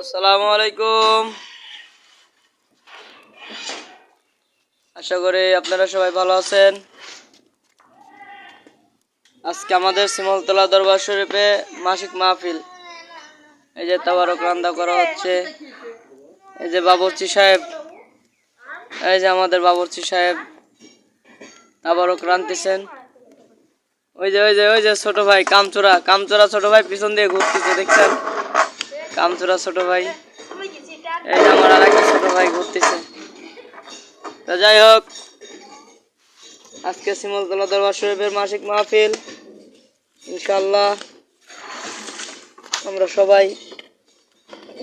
আসসালামু আলাইকুম। আশা করি আপনারা সবাই ভালো আছেন। আজকে আমাদের শিমলতলা দরবার শরীফে মাসিক মাহফিল। এই যে তাবারক রান্না করা হচ্ছে। এই যে বাবুর্চি সাহেব, এই যে আমাদের বাবুর্চি সাহেব তাবারক রাঁধতেছেন। ওই যে ছোট ভাই কামচোরা ছোট ভাই পিছন দিয়ে ঘুরতেছে, দেখছেন? কামচোরা ছোট ভাই। এই যে আমার আরেকটা ছোট ভাই ঘুরতেছে। তো যাই হোক, আজকে শিমলতলা দরবার শরীফের মাসিক মাহফিল। ইনশাআল্লাহ আমরা সবাই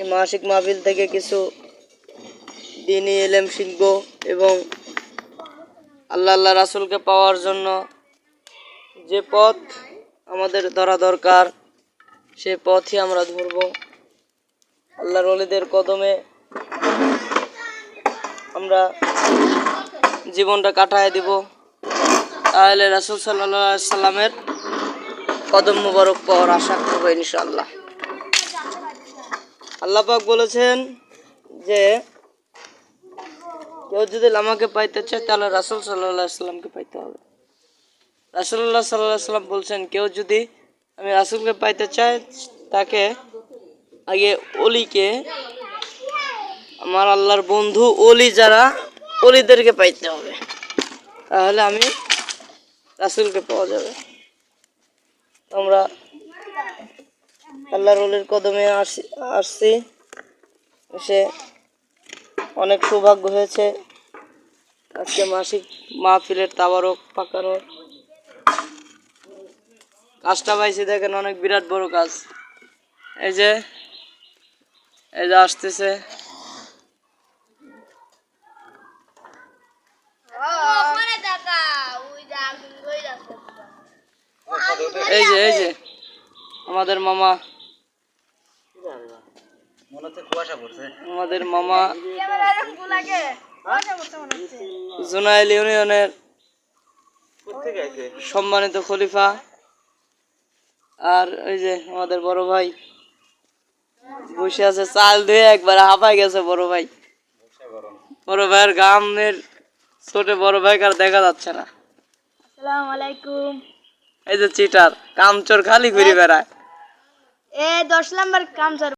এই মাসিক মাহফিল থেকে কিছু দ্বীনি ইলম শিখব এবং আল্লাহ রাসূলকে পাওয়ার জন্য যে পথ আমাদের ধরা দরকার সে পথই আমরা ধরব। আল্লাহর ওলিদের কদমে আমরা জীবনটা কাটায় দিব, তাহলে রাসূল সাল্লাল্লাহু আলাইহি সাল্লামের কদম মুবারক পাওয়ার আশা করব ইনশাআল্লাহ। আল্লাহ পাক বলেছেন যে কেউ যদি আমাকে পাইতে চায় তাহলে রাসূল সাল্লাল্লাহু আলাইহি সাল্লামকে পাইতে হবে। রাসূলুল্লাহ সাল্লাল্লাহু আলাইহি সাল্লাম বলছেন, কেউ যদি আমি রাসূলকে পাইতে চাই তাকে আগে ওলিকে, আমার আল্লাহর বন্ধু ওলি যারা ওলিদেরকে পাইতে হবে, তাহলে আমি রাসূলকে পাওয়া যাবে। আমরা আল্লাহর ওলির কদমে আসছি, এসে অনেক সৌভাগ্য হয়েছে আজকে মাসিক মাহফিলের তাবারক পাকানোর কাজটা পাইছি। দেখেন, অনেক বিরাট বড় কাজ। এই যে আসতেছে, এই যে আমাদের মামা, জুনাইল ইউনিয়নের সম্মানিত খলিফা। আর ওই যে আমাদের বড় ভাই বসে আছে, চাল ধুয়ে একবার হাঁপাই গেছে বড় ভাই। বড় ভাইয়ের গামের ছোট বড় ভাই আর দেখা যাচ্ছে না। আসসালামু আলাইকুম। এই যে চিটার কামচোর খালি ঘুরে বেড়ায়। 10 নাম্বার কামচোর।